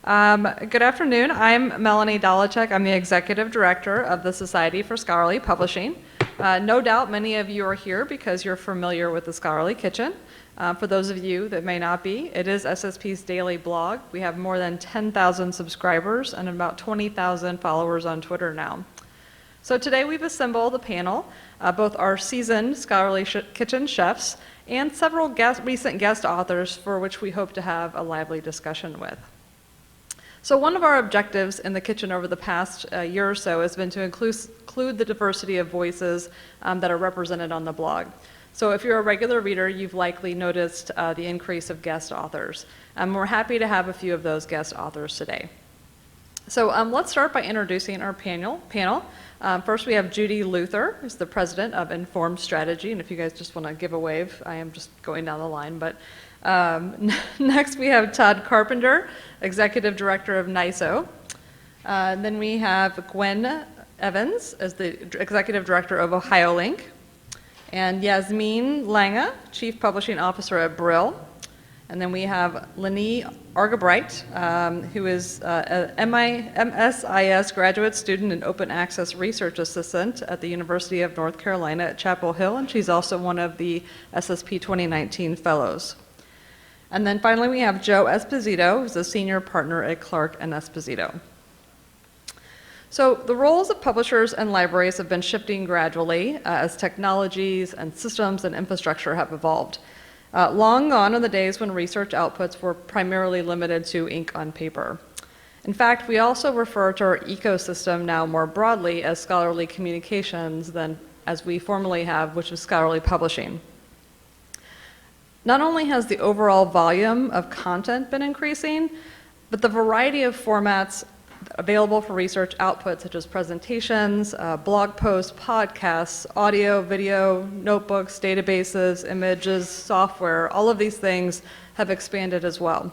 Good afternoon. I'm Melanie Dolachek. I'm the Executive Director of the Society for Scholarly Publishing. No doubt many of you are here because you're familiar with the Scholarly Kitchen. For those of you that may not be, it is SSP's daily blog. We have more than 10,000 subscribers and about 20,000 followers on Twitter now. So today we've assembled a panel, both our seasoned Scholarly Kitchen chefs and several recent guest authors for which we hope to have a lively discussion with. So one of our objectives in the kitchen over the past year or so has been to include the diversity of voices that are represented on the blog. So if you're a regular reader, you've likely noticed the increase of guest authors. We're happy to have a few of those guest authors today. So let's start by introducing our panel. First, we have Judy Luther, who's the president of Informed Strategy. And if you guys just want to give a wave, I am just going down the line. But next, we have Todd Carpenter, executive director of NISO. Then we have Gwen Evans as the executive director of OhioLink. And Yasmin Lange, chief publishing officer at Brill. And then we have Lenny Argabright, who is a MSIS graduate student and open access research assistant at the University of North Carolina at Chapel Hill, and she's also one of the SSP 2019 fellows. And then finally we have Joe Esposito, who's a senior partner at Clark and Esposito. So the roles of publishers and libraries have been shifting gradually as technologies and systems and infrastructure have evolved. Long gone are the days when research outputs were primarily limited to ink on paper. In fact, we also refer to our ecosystem now more broadly as scholarly communications than as we formerly have, which is scholarly publishing. Not only has the overall volume of content been increasing, but the variety of formats available for research output, such as presentations, blog posts, podcasts, audio, video, notebooks, databases, images, software, all of these things have expanded as well.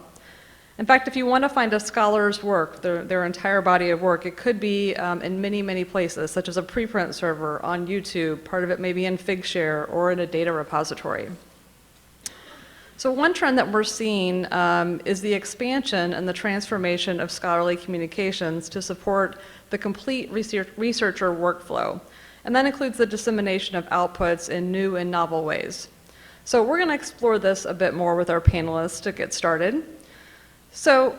In fact, if you want to find a scholar's work, their entire body of work, it could be in many, many places, such as a preprint server on YouTube, part of it may be in Figshare or in a data repository. So one trend that we're seeing is the expansion and the transformation of scholarly communications to support the complete researcher workflow. And that includes the dissemination of outputs in new and novel ways. So we're going to explore this a bit more with our panelists to get started. So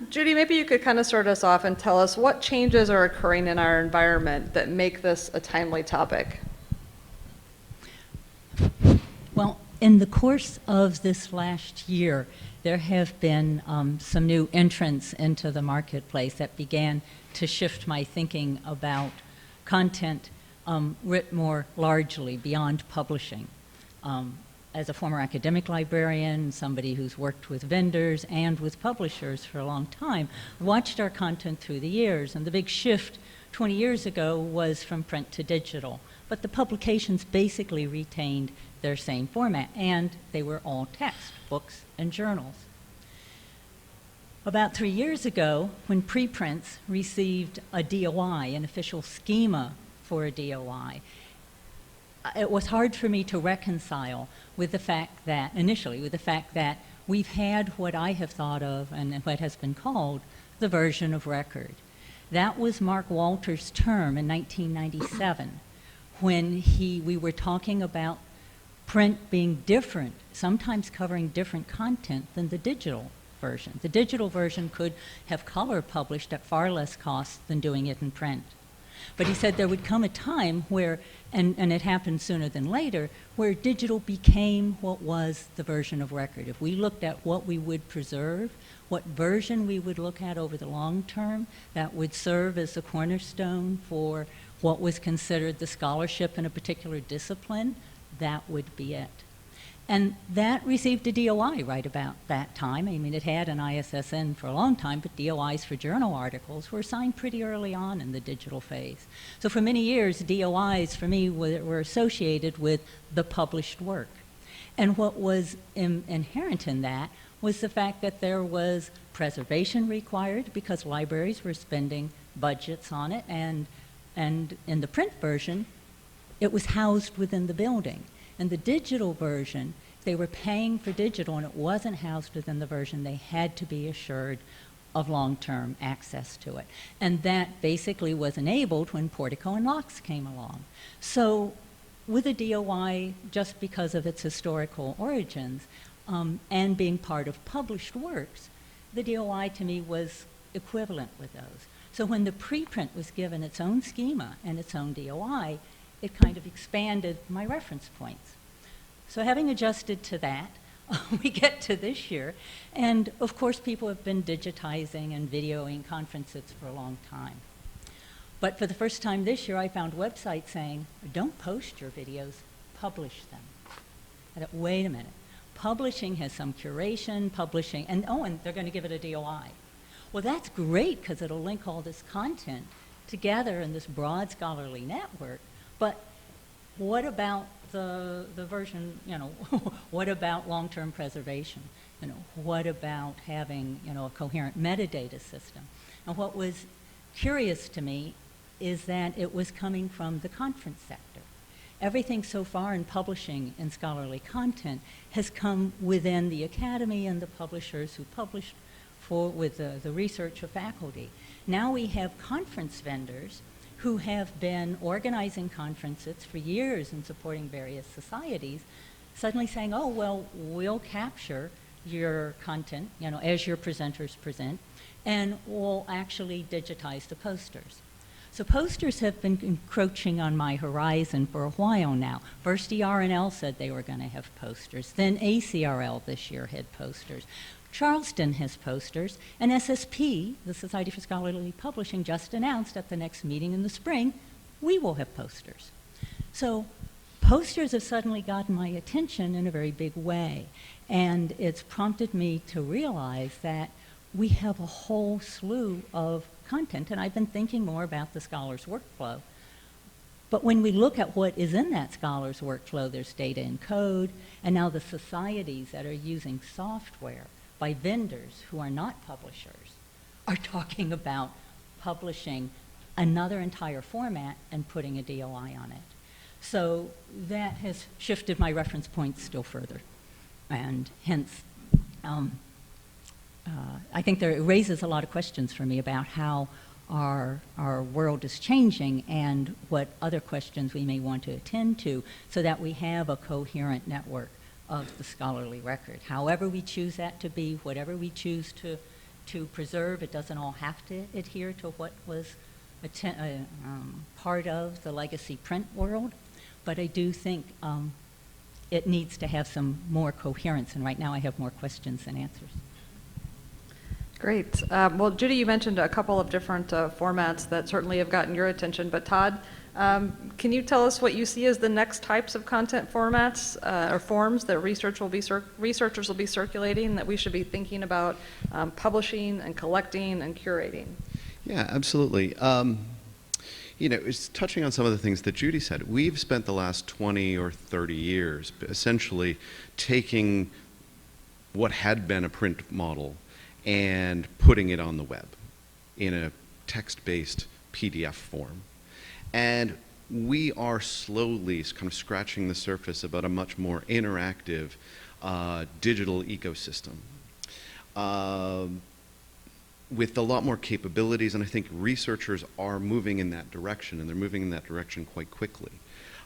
Judy, maybe you could kind of start us off and tell us what changes are occurring in our environment that make this a timely topic. Well, in the course of this last year, there have been some new entrants into the marketplace that began to shift my thinking about content writ more largely beyond publishing. As a former academic librarian, somebody who's worked with vendors and with publishers for a long time, watched our content through the years, and the big shift 20 years ago was from print to digital. But the publications basically retained their same format, and they were all text, books and journals. About 3 years ago, when preprints received a DOI, an official schema for a DOI, it was hard for me to reconcile with the fact that, initially, with the fact that we've had what I have thought of and what has been called the version of record. That was Mark Walter's term in 1997, when we were talking about print being different, sometimes covering different content than the digital version. The digital version could have color published at far less cost than doing it in print. But he said there would come a time where, and it happened sooner than later, where digital became what was the version of record. If we looked at what we would preserve, what version we would look at over the long term, that would serve as the cornerstone for what was considered the scholarship in a particular discipline, that would be it. And that received a DOI right about that time. I mean, it had an ISSN for a long time, but DOIs for journal articles were assigned pretty early on in the digital phase. So for many years, DOIs for me were associated with the published work. And what was inherent in that was the fact that there was preservation required because libraries were spending budgets on it, and in the print version, it was housed within the building. In the digital version, they were paying for digital and it wasn't housed within the version. They had to be assured of long-term access to it. And that basically was enabled when Portico and Locks came along. So with a DOI, just because of its historical origins and being part of published works, the DOI to me was equivalent with those. So when the preprint was given its own schema and its own DOI, it kind of expanded my reference points. So having adjusted to that, we get to this year, and of course people have been digitizing and videoing conferences for a long time. But for the first time this year, I found websites saying, don't post your videos, publish them. I thought, wait a minute. Publishing has some curation, publishing, and they're going to give it a DOI. Well, that's great because it'll link all this content together in this broad scholarly network, but what about the version, what about long-term preservation? What about having, a coherent metadata system? And what was curious to me is that it was coming from the conference sector. Everything so far in publishing and scholarly content has come within the academy and the publishers who published with the research of faculty. Now we have conference vendors who have been organizing conferences for years and supporting various societies, suddenly saying, oh, well, we'll capture your content, as your presenters present, and we'll actually digitize the posters. So posters have been encroaching on my horizon for a while now. First, ER&L said they were going to have posters. Then ACRL this year had posters. Charleston has posters, and SSP, the Society for Scholarly Publishing, just announced at the next meeting in the spring, we will have posters. So posters have suddenly gotten my attention in a very big way, and it's prompted me to realize that we have a whole slew of content, and I've been thinking more about the scholar's workflow. But when we look at what is in that scholar's workflow, there's data and code, and now the societies that are using software by vendors who are not publishers are talking about publishing another entire format and putting a DOI on it. So that has shifted my reference points still further. And hence, I think it raises a lot of questions for me about how our world is changing and what other questions we may want to attend to so that we have a coherent network of the scholarly record. However we choose that to be, whatever we choose to preserve, it doesn't all have to adhere to what was part of the legacy print world, but I do think it needs to have some more coherence, and right now I have more questions than answers. Great. Well, Judy, you mentioned a couple of different formats that certainly have gotten your attention, but Todd, can you tell us what you see as the next types of content formats or forms that researchers will be circulating that we should be thinking about publishing and collecting and curating? Yeah, absolutely. It's touching on some of the things that Judy said. We've spent the last 20 or 30 years essentially taking what had been a print model and putting it on the web in a text-based PDF form. And we are slowly kind of scratching the surface about a much more interactive digital ecosystem with a lot more capabilities, and I think researchers are moving in that direction, and they're moving in that direction quite quickly.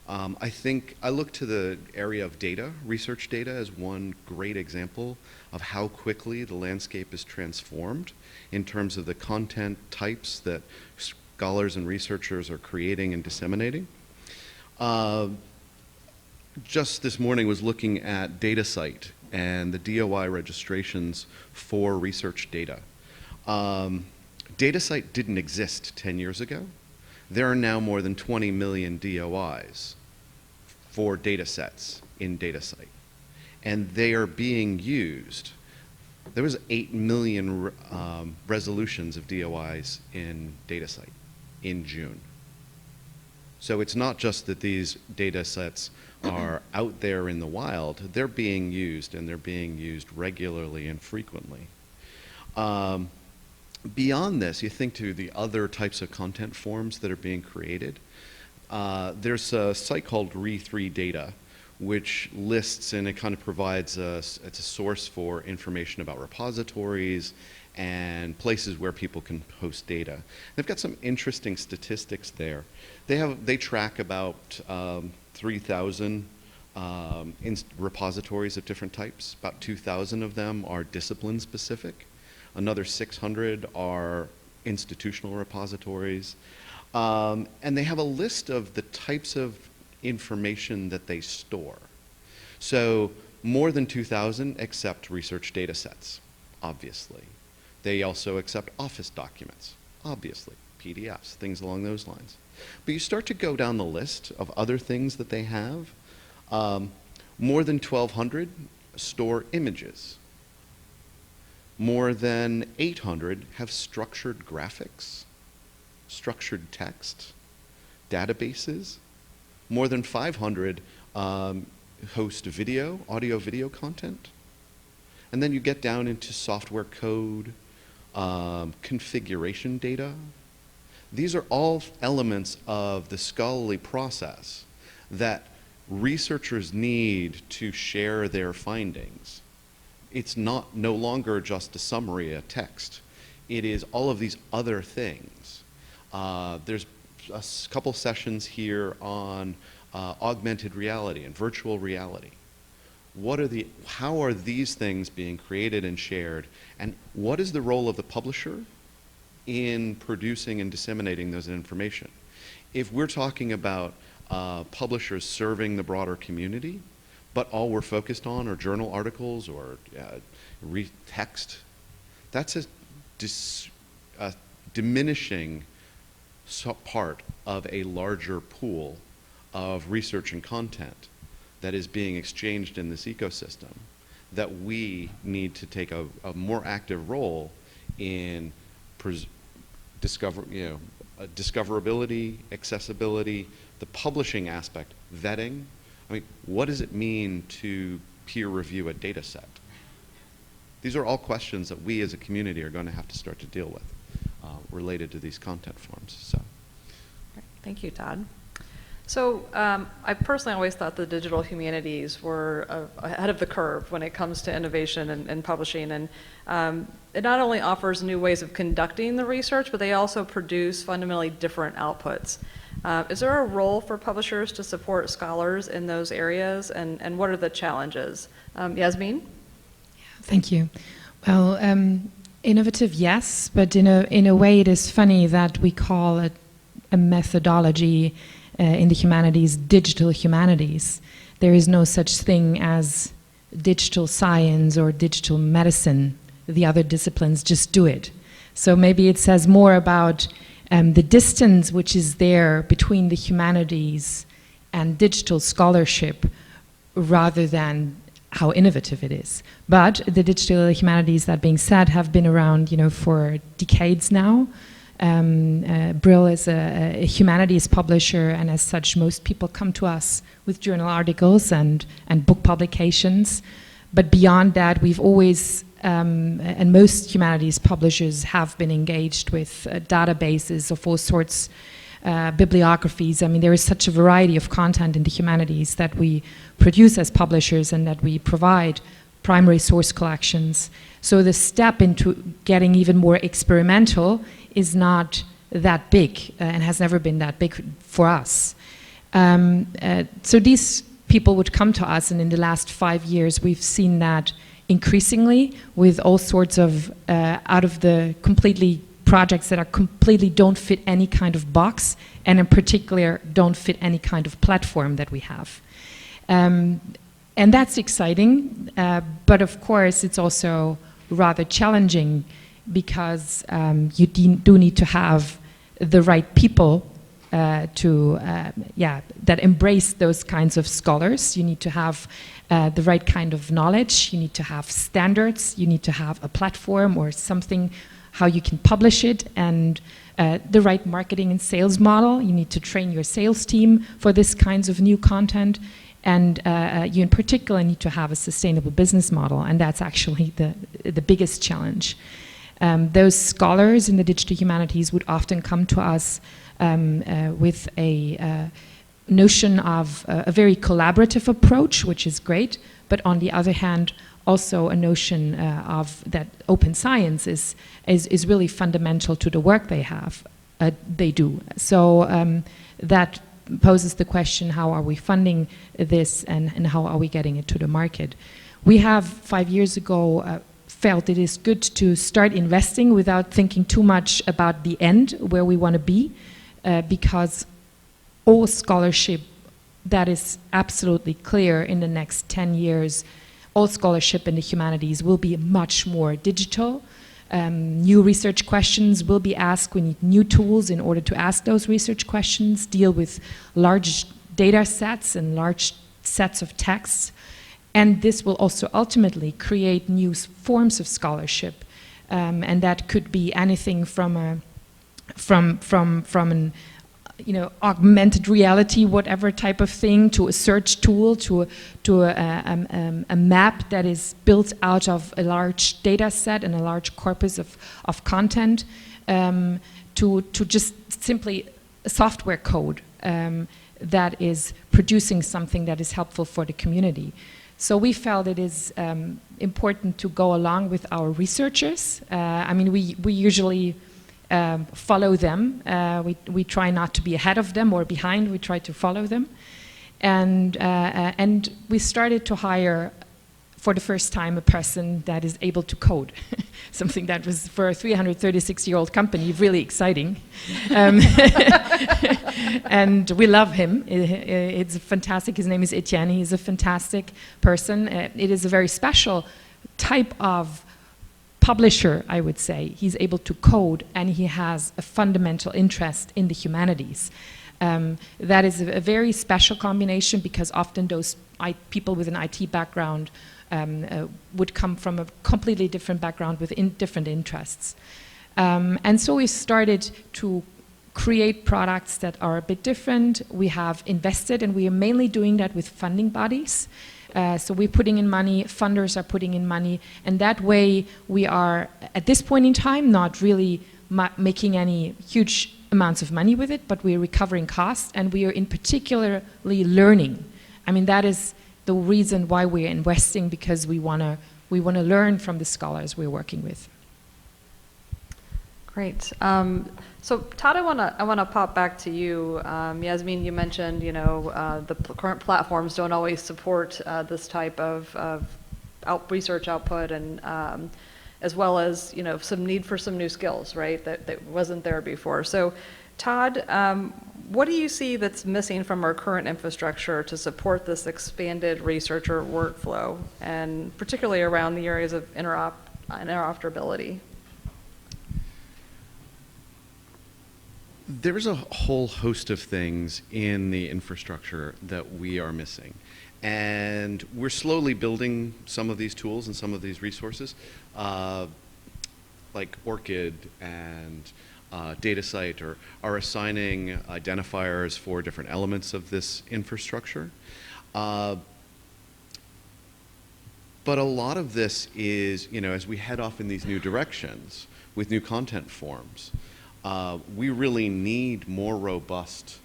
I think I look to the area of data, research data, as one great example of how quickly the landscape is transformed in terms of the content types that scholars and researchers are creating and disseminating. Just this morning was looking at DataCite and the DOI registrations for research data. DataCite didn't exist 10 years ago. There are now more than 20 million DOIs for data sets in DataCite. And they are being used. There was 8 million resolutions of DOIs in DataCite in June. So it's not just that these data sets are out there in the wild, they're being used, and they're being used regularly and frequently. Beyond this, you think to the other types of content forms that are being created. There's a site called Re3Data, which lists and it kind of provides it's a source for information about repositories and places where people can post data. They've got some interesting statistics there. They track about 3,000 repositories of different types. About 2,000 of them are discipline specific. Another 600 are institutional repositories. And they have a list of the types of information that they store. So more than 2,000 accept research data sets, obviously. They also accept Office documents, obviously, PDFs, things along those lines. But you start to go down the list of other things that they have. More than 1,200 store images. More than 800 have structured graphics, structured text, databases. More than 500 host video, audio-video content. And then you get down into software code, configuration data. These are all elements of the scholarly process that researchers need to share their findings. It's no longer just a summary, a text. It is all of these other things. There's a couple sessions here on augmented reality and virtual reality. How are these things being created and shared, and what is the role of the publisher in producing and disseminating those information? If we're talking about publishers serving the broader community, but all we're focused on are journal articles or text, that's a diminishing part of a larger pool of research and content that is being exchanged in this ecosystem, that we need to take a more active role in discoverability, accessibility, the publishing aspect, vetting. I mean, what does it mean to peer review a data set? These are all questions that we as a community are going to have to start to deal with related to these content forms. So, thank you, Todd. So I personally always thought the digital humanities were ahead of the curve when it comes to innovation and publishing. And it not only offers new ways of conducting the research, but they also produce fundamentally different outputs. Is there a role for publishers to support scholars in those areas, and what are the challenges? Yasmin? Thank you. Well, innovative, yes, but in a way it is funny that we call it a methodology in the humanities, digital humanities. There is no such thing as digital science or digital medicine. The other disciplines just do it. So maybe it says more about the distance which is there between the humanities and digital scholarship rather than how innovative it is. But the digital humanities, that being said, have been around, for decades now. Brill is a humanities publisher, and as such most people come to us with journal articles and book publications. But beyond that, we've always, and most humanities publishers have been engaged with databases of all sorts, bibliographies. I mean, there is such a variety of content in the humanities that we produce as publishers and that we provide primary source collections. So the step into getting even more experimental is not that big and has never been that big for us. So these people would come to us, and in the last 5 years we've seen that increasingly with all sorts of out of the completely projects that are completely don't fit any kind of box, and in particular don't fit any kind of platform that we have. And that's exciting, but of course it's also rather challenging because you do need to have the right people that embrace those kinds of scholars. You need to have the right kind of knowledge, you need to have standards, you need to have a platform or something, how you can publish it, and the right marketing and sales model. You need to train your sales team for this kinds of new content. And you in particular need to have a sustainable business model, and that's actually the biggest challenge. Those scholars in the digital humanities would often come to us with a notion of a very collaborative approach, which is great, but on the other hand, also a notion of that open science is really fundamental to the work they do. So that poses the question, how are we funding this, and how are we getting it to the market? We have 5 years ago felt it is good to start investing without thinking too much about the end, where we want to be, because all scholarship, that is absolutely clear, in the next 10 years, all scholarship in the humanities will be much more digital. New research questions will be asked. We need new tools in order to ask those research questions, deal with large data sets and large sets of texts. And this will also ultimately create new forms of scholarship. And that could be anything from an augmented reality, whatever type of thing, to a search tool, to a map that is built out of a large data set and a large corpus of content, to just simply a software code that is producing something that is helpful for the community. So we felt it is important to go along with our researchers. We usually follow them. We try not to be ahead of them or behind. We try to follow them, and we started to hire, for the first time, a person that is able to code, something that was, for a 336-year-old company, really exciting. And we love him. It's fantastic. His name is Etienne. He's a fantastic person. It is a very special type of publisher, I would say. He's able to code, and he has a fundamental interest in the humanities. That is a very special combination, because often those people with an IT background would come from a completely different background with different interests. And so we started to create products that are a bit different. We have invested, and we are mainly doing that with funding bodies. So we're putting in money, funders are putting in money, and that way we are, at this point in time, not really making any huge amounts of money with it, but we're recovering costs, and we are in particularly learning. I mean, that is the reason why we're investing, because we want to learn from the scholars we're working with. Great. So Todd, I want to pop back to you. Yasmin, you mentioned, the current platforms don't always support this type of research output, and as well as some need for some new skills, right? That wasn't there before. So, Todd, what do you see that's missing from our current infrastructure to support this expanded researcher workflow, and particularly around the areas of interoperability? There's a whole host of things in the infrastructure that we are missing. And we're slowly building some of these tools and some of these resources, like ORCID and DataCite are assigning identifiers for different elements of this infrastructure. But a lot of this is, as we head off in these new directions with new content forms, we really need more robust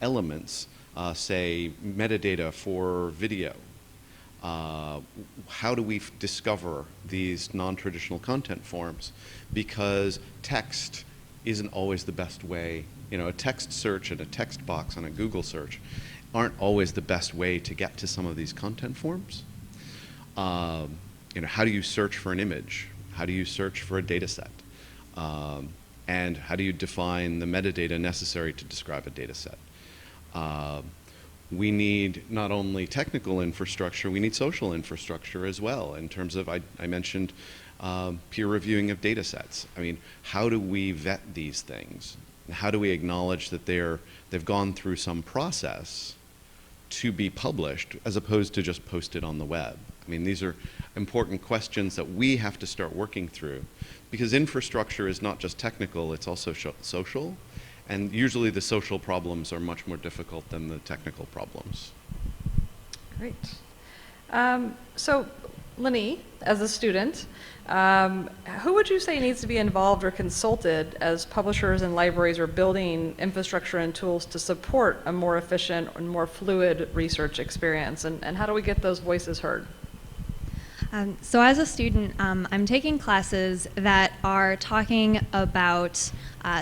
elements, say metadata for video. How do we discover these non-traditional content forms? Because text isn't always the best way. A text search and a text box on a Google search aren't always the best way to get to some of these content forms. How do you search for an image? How do you search for a data set? And how do you define the metadata necessary to describe a data set? We need not only technical infrastructure, we need social infrastructure as well, in terms of, I mentioned peer reviewing of data sets. I mean, how do we vet these things? How do we acknowledge that they've gone through some process to be published, as opposed to just posted on the web? I mean, these are important questions that we have to start working through, because infrastructure is not just technical, it's also social. And usually the social problems are much more difficult than the technical problems. Great. So, Lenny, as a student, who would you say needs to be involved or consulted as publishers and libraries are building infrastructure and tools to support a more efficient and more fluid research experience? And how do we get those voices heard? So as a student, I'm taking classes that are talking about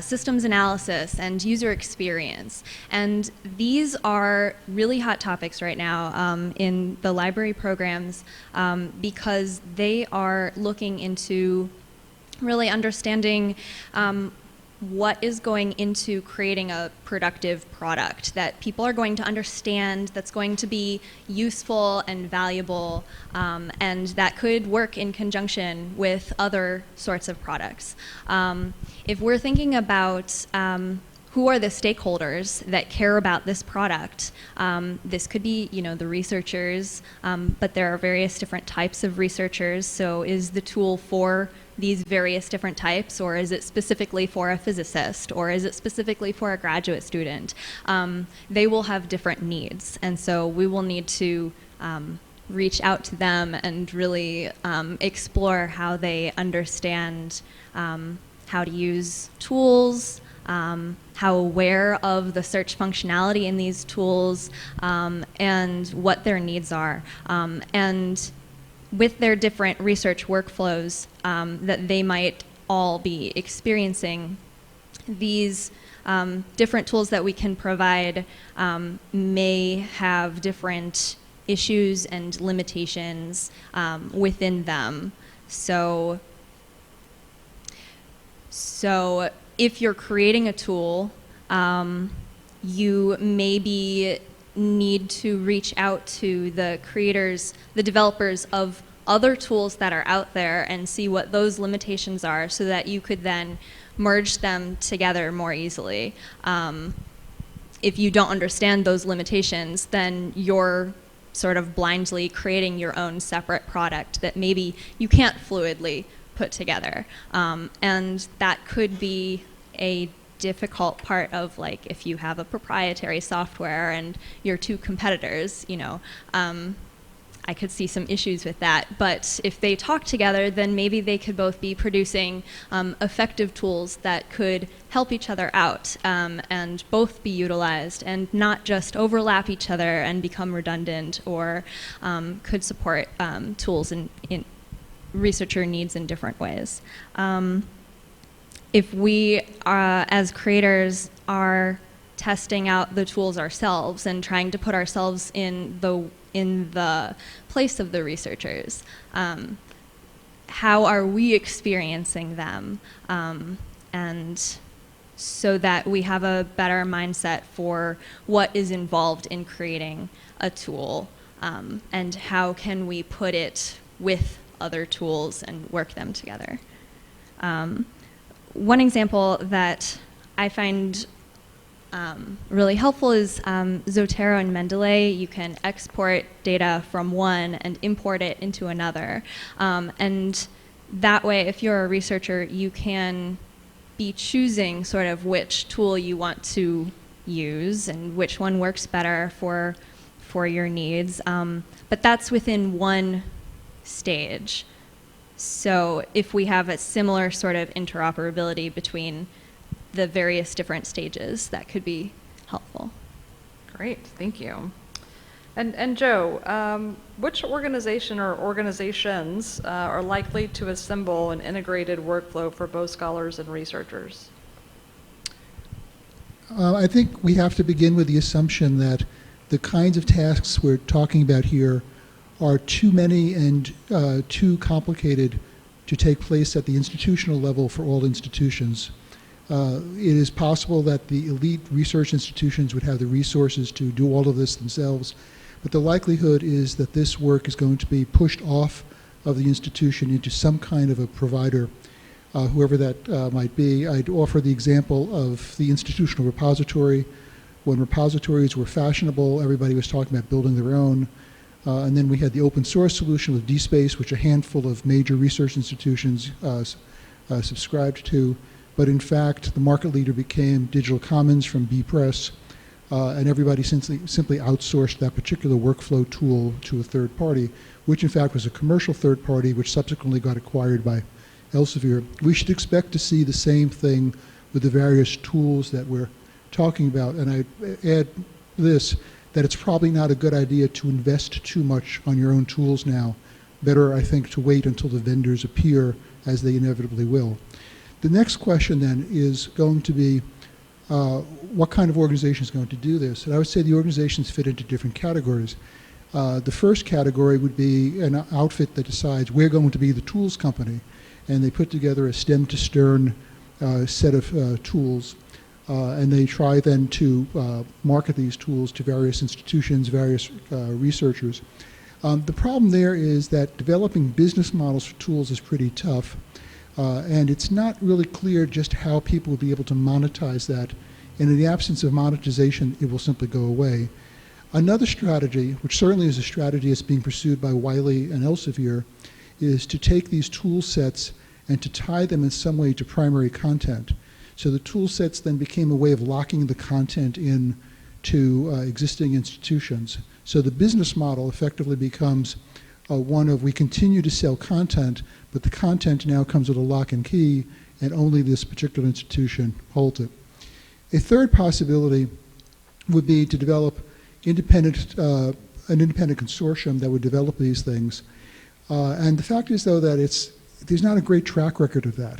systems analysis and user experience. And these are really hot topics right now in the library programs because they are looking into really understanding what is going into creating a productive product that people are going to understand, that's going to be useful and valuable, and that could work in conjunction with other sorts of products. If we're thinking about who are the stakeholders that care about this product? This could be, the researchers, but there are various different types of researchers. So is the tool for these various different types, or is it specifically for a physicist, or is it specifically for a graduate student? They will have different needs, and so we will need to reach out to them and really explore how they understand how to use tools, how aware of the search functionality in these tools, and what their needs are. And with their different research workflows that they might all be experiencing, these different tools that we can provide may have different issues and limitations within them. So if you're creating a tool, you maybe need to reach out to the creators, the developers of other tools that are out there and see what those limitations are so that you could then merge them together more easily. If you don't understand those limitations, then you're sort of blindly creating your own separate product that maybe you can't fluidly put together. And that could be a difficult part of, like, if you have a proprietary software and your two competitors, I could see some issues with that. But if they talk together, then maybe they could both be producing effective tools that could help each other out and both be utilized and not just overlap each other and become redundant, or could support tools in researcher needs in different ways. If we, as creators, are testing out the tools ourselves and trying to put ourselves in the place of the researchers, how are we experiencing them? And so that we have a better mindset for what is involved in creating a tool, and how can we put it with other tools and work them together. One example that I find really helpful is Zotero and Mendeley. You can export data from one and import it into another. And that way, if you're a researcher, you can be choosing sort of which tool you want to use and which one works better for your needs. But that's within one stage. So if we have a similar sort of interoperability between the various different stages, that could be helpful. Great, thank you. And Joe, which organization or organizations are likely to assemble an integrated workflow for both scholars and researchers? I think we have to begin with the assumption that the kinds of tasks we're talking about here are too many and too complicated to take place at the institutional level for all institutions. It is possible that the elite research institutions would have the resources to do all of this themselves, but the likelihood is that this work is going to be pushed off of the institution into some kind of a provider, whoever that might be. I'd offer the example of the institutional repository. When repositories were fashionable, everybody was talking about building their own. And then we had the open source solution with DSpace, which a handful of major research institutions subscribed to. But in fact, the market leader became Digital Commons from bPress, and everybody simply outsourced that particular workflow tool to a third party, which in fact was a commercial third party, which subsequently got acquired by Elsevier. We should expect to see the same thing with the various tools that we're talking about. And I add this, that it's probably not a good idea to invest too much on your own tools now. better, I think, to wait until the vendors appear, as they inevitably will. The next question then is going to be, what kind of organization is going to do this? And I would say the organizations fit into different categories. The first category would be an outfit that decides we're going to be the tools company, and they put together a stem to stern set of tools, and they try then to market these tools to various institutions, various researchers. The problem there is that developing business models for tools is pretty tough, and it's not really clear just how people will be able to monetize that, and in the absence of monetization, it will simply go away. Another strategy, which certainly is a strategy that's being pursued by Wiley and Elsevier, is to take these tool sets and to tie them in some way to primary content. So the tool sets then became a way of locking the content in to existing institutions. So the business model effectively becomes one of we continue to sell content, but the content now comes with a lock and key, and only this particular institution holds it. A third possibility would be to develop an independent consortium that would develop these things. And the fact is, though, that there's not a great track record of that.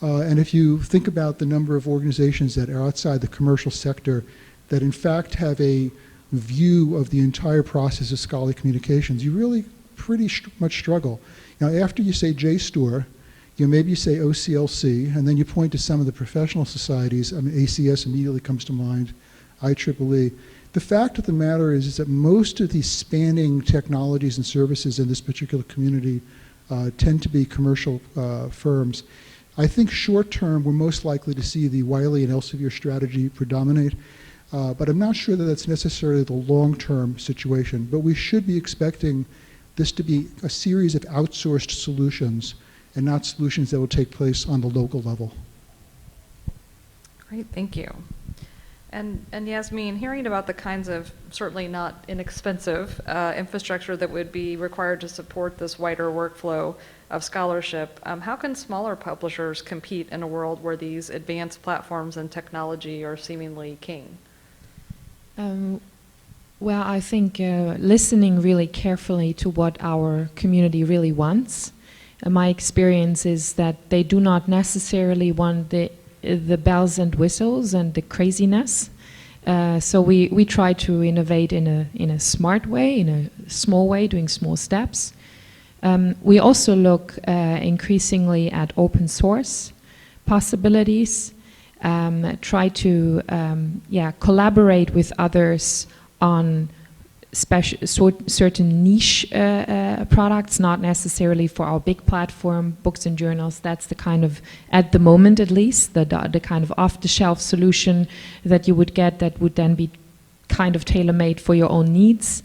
And if you think about the number of organizations that are outside the commercial sector that in fact have a view of the entire process of scholarly communications, you really pretty much struggle. Now, after you say JSTOR, maybe you say OCLC, and then you point to some of the professional societies. I mean, ACS immediately comes to mind, IEEE. The fact of the matter is that most of these spanning technologies and services in this particular community tend to be commercial firms. I think short term, we're most likely to see the Wiley and Elsevier strategy predominate, but I'm not sure that that's necessarily the long-term situation. But we should be expecting this to be a series of outsourced solutions and not solutions that will take place on the local level. Great, thank you. And Yasmin, hearing about the kinds of certainly not inexpensive infrastructure that would be required to support this wider workflow of scholarship, how can smaller publishers compete in a world where these advanced platforms and technology are seemingly king? Well, I think listening really carefully to what our community really wants. My experience is that they do not necessarily want the bells and whistles and the craziness. So we try to innovate in a smart way, in a small way, doing small steps. We also look increasingly at open source possibilities, try to collaborate with others on certain niche products, not necessarily for our big platform, books and journals. That's the kind of, at the moment at least, the kind of off-the-shelf solution that you would get that would then be kind of tailor-made for your own needs.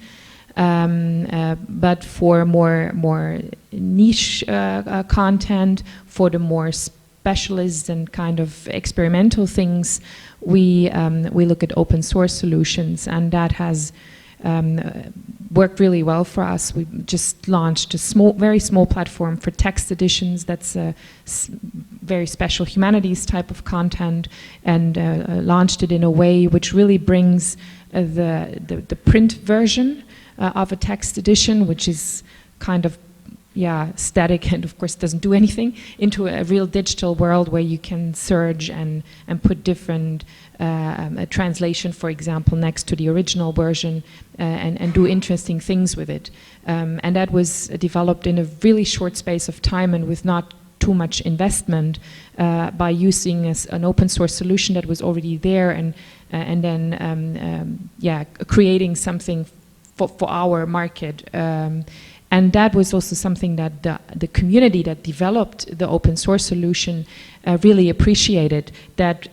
But for more niche content, for the more specialist and kind of experimental things, we look at open source solutions, and that has worked really well for us. We just launched a very small platform for text editions that's a very special humanities type of content, and launched it in a way which really brings the print version of a text edition, which is kind of static and of course doesn't do anything, into a real digital world where you can surge and put different a translation, for example, next to the original version, and do interesting things with it. And that was developed in a really short space of time and with not too much investment, by using an open source solution that was already there, and then creating something for our market. And that was also something that the community that developed the open source solution really appreciated, that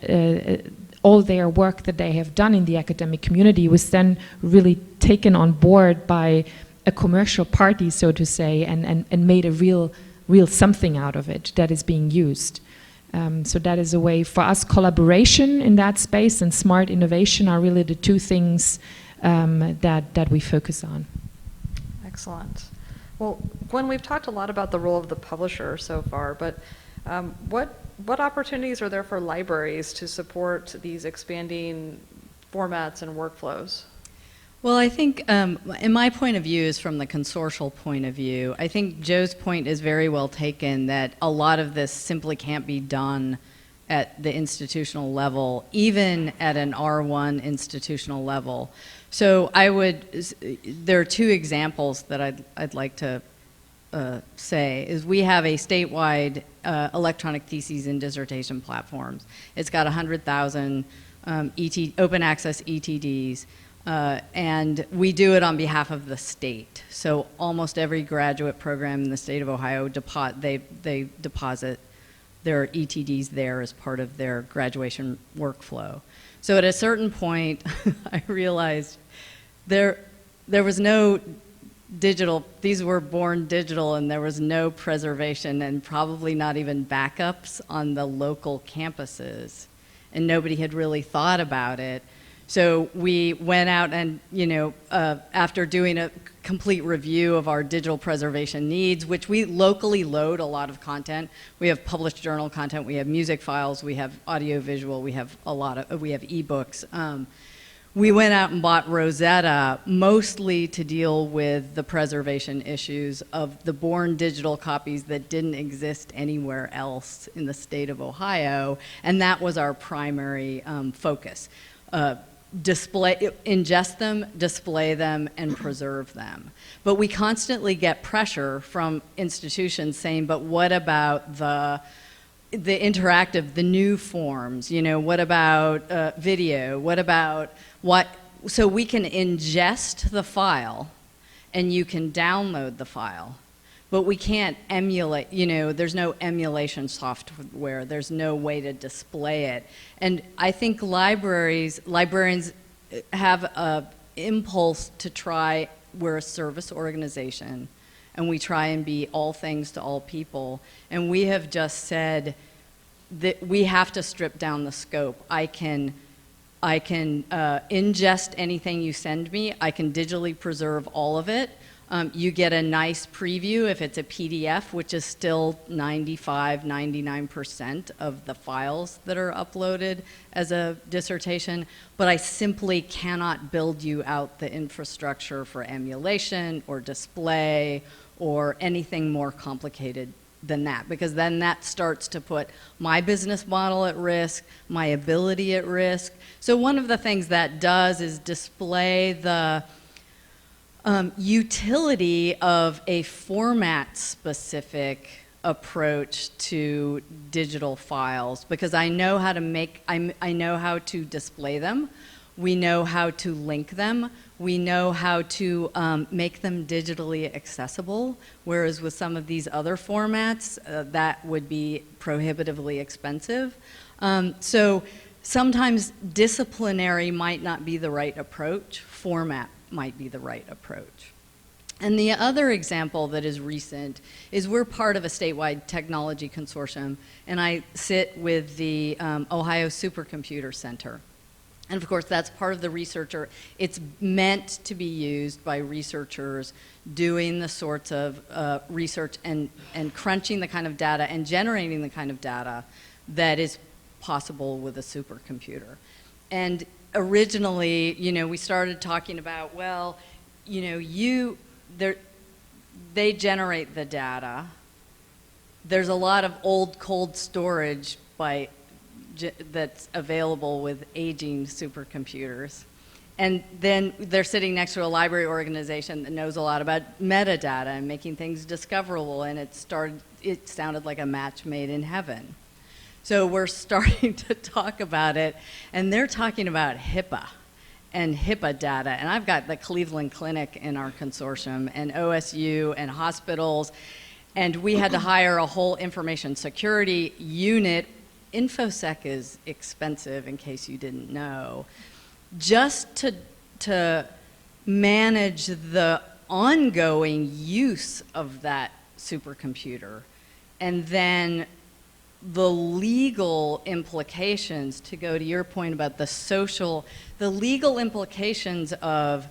all their work that they have done in the academic community was then really taken on board by a commercial party, so to say, and made a real something out of it that is being used. So that is a way for us. Collaboration in that space and smart innovation are really the two things that we focus on. Excellent. Well, Gwen, we've talked a lot about the role of the publisher so far, but what opportunities are there for libraries to support these expanding formats and workflows? Well, I think, in my point of view is from the consortial point of view. I think Joe's point is very well taken that a lot of this simply can't be done at the institutional level, even at an R1 institutional level. So there are two examples that I'd like to say is we have a statewide electronic theses and dissertation platforms. It's got 100,000 open access ETDs. And we do it on behalf of the state. So almost every graduate program in the state of Ohio, they deposit their ETDs there as part of their graduation workflow. So at a certain point, I realized there was no digital, these were born digital, and there was no preservation and probably not even backups on the local campuses. And nobody had really thought about it. So we went out and, after doing a complete review of our digital preservation needs, which we locally load a lot of content. We have published journal content, we have music files, we have audio visual, we have ebooks. We went out and bought Rosetta mostly to deal with the preservation issues of the born digital copies that didn't exist anywhere else in the state of Ohio, and that was our primary focus. Ingest them, display them, and preserve them. But we constantly get pressure from institutions saying, but what about the interactive, the new forms? What about video? What about so we can ingest the file and you can download the file. But we can't emulate, there's no emulation software, there's no way to display it. And I think librarians have an impulse to try, we're a service organization, and we try and be all things to all people. And we have just said that we have to strip down the scope. I can ingest anything you send me, I can digitally preserve all of it. You get a nice preview if it's a PDF, which is still 95, 99% of the files that are uploaded as a dissertation, but I simply cannot build you out the infrastructure for emulation or display or anything more complicated than that, because then that starts to put my business model at risk, my ability at risk. So one of the things that does is display the utility of a format-specific approach to digital files, because I know how to I know how to display them, we know how to link them, we know how to make them digitally accessible, whereas with some of these other formats, that would be prohibitively expensive. So sometimes disciplinary might not be the right approach, format might be the right approach. And the other example that is recent is we're part of a statewide technology consortium, and I sit with the Ohio Supercomputer Center. And of course, that's part of the researcher. It's meant to be used by researchers doing the sorts of research and crunching the kind of data and generating the kind of data that is possible with a supercomputer. And originally, we started talking about, well, they generate the data. There's a lot of old cold storage that's available with aging supercomputers. And then they're sitting next to a library organization that knows a lot about metadata and making things discoverable, and it sounded like a match made in heaven. So we're starting to talk about it, and they're talking about HIPAA and HIPAA data. And I've got the Cleveland Clinic in our consortium, and OSU, and hospitals, and we had to hire a whole information security unit. InfoSec is expensive, in case you didn't know, just to manage the ongoing use of that supercomputer. And then the legal implications, to go to your point about the legal implications of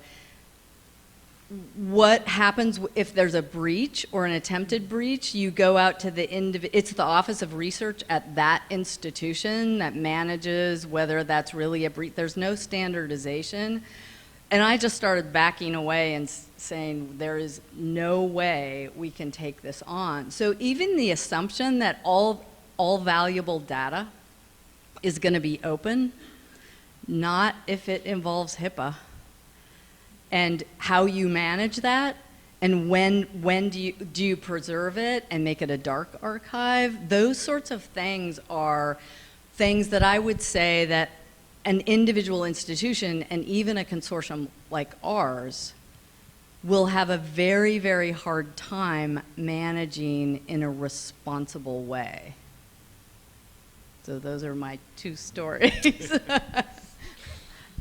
what happens if there's a breach or an attempted breach. You go out to it's the Office of Research at that institution that manages whether that's really a breach. There's no standardization. And I just started backing away and saying, there is no way we can take this on. So even the assumption that all valuable data is going to be open, not if it involves HIPAA. And how you manage that, and when do you preserve it and make it a dark archive? Those sorts of things are things that I would say that an individual institution and even a consortium like ours will have a very, very hard time managing in a responsible way. So those are my two stories.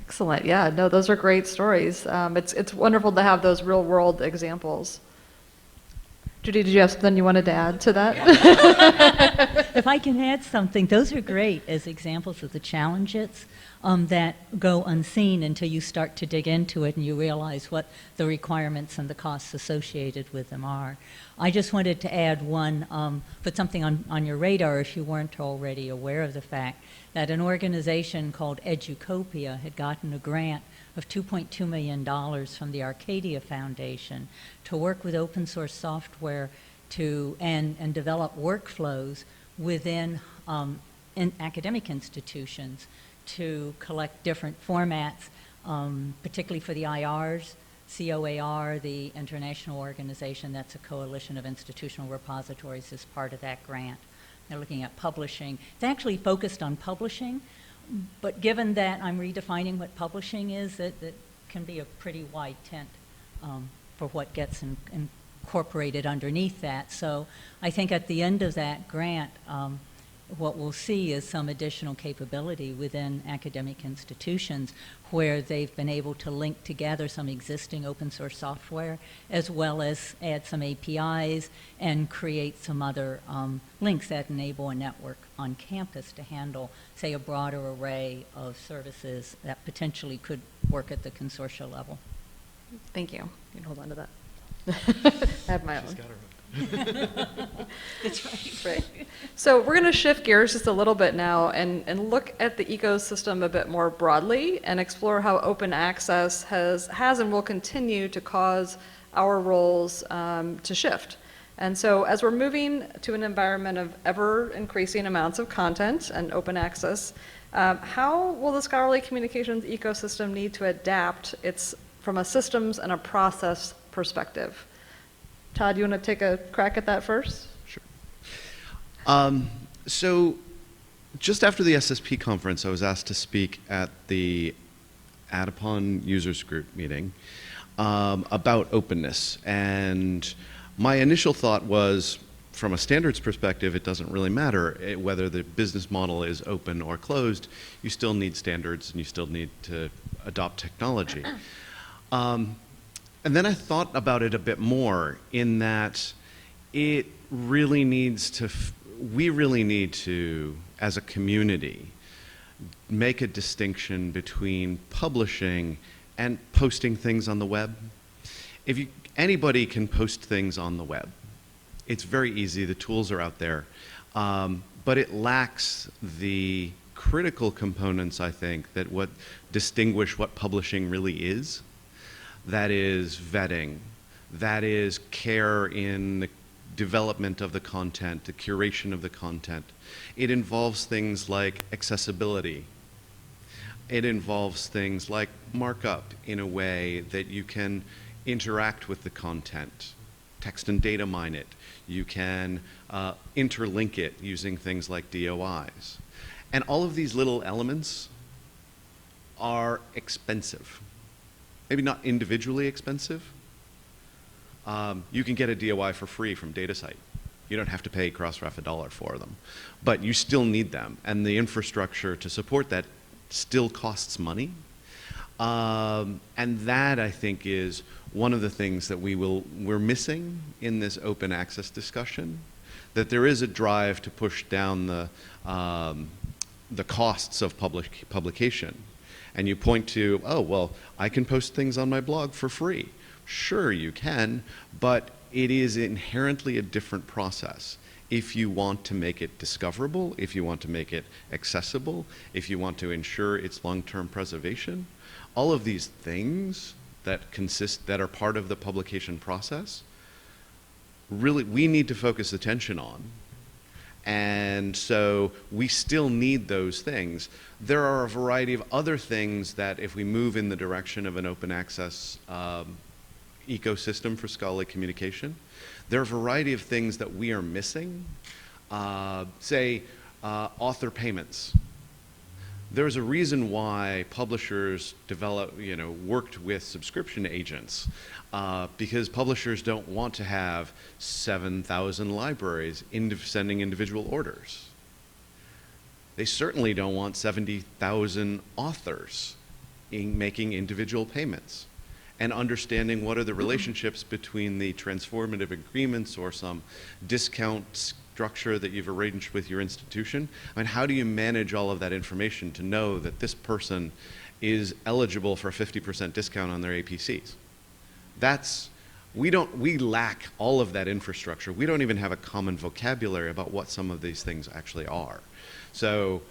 Excellent. Yeah, no, those are great stories. It's wonderful to have those real world examples. Judy, did you have something you wanted to add to that? If I can add something, those are great as examples of the challenges that go unseen until you start to dig into it and you realize what the requirements and the costs associated with them are. I just wanted to add one, put something on your radar if you weren't already aware of the fact that an organization called Educopia had gotten a grant of $2.2 million from the Arcadia Foundation to work with open source software and develop workflows within in academic institutions to collect different formats, particularly for the IRs, COAR, the international organization that's a coalition of institutional repositories, is part of that grant. They're looking at publishing. It's actually focused on publishing, but given that I'm redefining what publishing is, that can be a pretty wide tent for what gets incorporated underneath that. So I think at the end of that grant, what we'll see is some additional capability within academic institutions where they've been able to link together some existing open source software as well as add some APIs and create some other links that enable a network on campus to handle, say, a broader array of services that potentially could work at the consortia level. Thank you. You can hold on to that. I have my own. That's right. Right. So we're going to shift gears just a little bit now and look at the ecosystem a bit more broadly and explore how open access has and will continue to cause our roles to shift. And so as we're moving to an environment of ever increasing amounts of content and open access, how will the scholarly communications ecosystem need to adapt from a systems and a process perspective? Todd, you want to take a crack at that first? Sure. So just after the SSP conference, I was asked to speak at the Adapon users group meeting about openness. And my initial thought was, from a standards perspective, it doesn't really matter whether the business model is open or closed. You still need standards and you still need to adopt technology. And then I thought about it a bit more in that it really needs to, we really need to, as a community, make a distinction between publishing and posting things on the web. Anybody can post things on the web. It's very easy, the tools are out there, but it lacks the critical components, I think, that what distinguish what publishing really is. That is vetting, that is care in the development of the content, the curation of the content. It involves things like accessibility. It involves things like markup in a way that you can interact with the content, text and data mine it. You can interlink it using things like DOIs. And all of these little elements are expensive. Maybe not individually expensive. You can get a DOI for free from DataCite. You don't have to pay Crossref $1 for them. But you still need them. And the infrastructure to support that still costs money. And that, I think, is one of the things that we're missing in this open access discussion. That there is a drive to push down the costs of publication. And you point to, oh, well, I can post things on my blog for free. Sure, you can, but it is inherently a different process. If you want to make it discoverable, if you want to make it accessible, if you want to ensure its long-term preservation, all of these things that are part of the publication process, really we need to focus attention on. And so we still need those things. There are a variety of other things that if we move in the direction of an open access ecosystem for scholarly communication, there are a variety of things that we are missing. Say, author payments. There's a reason why publishers worked with subscription agents, because publishers don't want to have 7,000 libraries sending individual orders. They certainly don't want 70,000 authors making individual payments and understanding what are the relationships between the transformative agreements or some discount structure that you've arranged with your institution. I mean, how do you manage all of that information to know that this person is eligible for a 50% discount on their APCs? We lack all of that infrastructure. We don't even have a common vocabulary about what some of these things actually are. So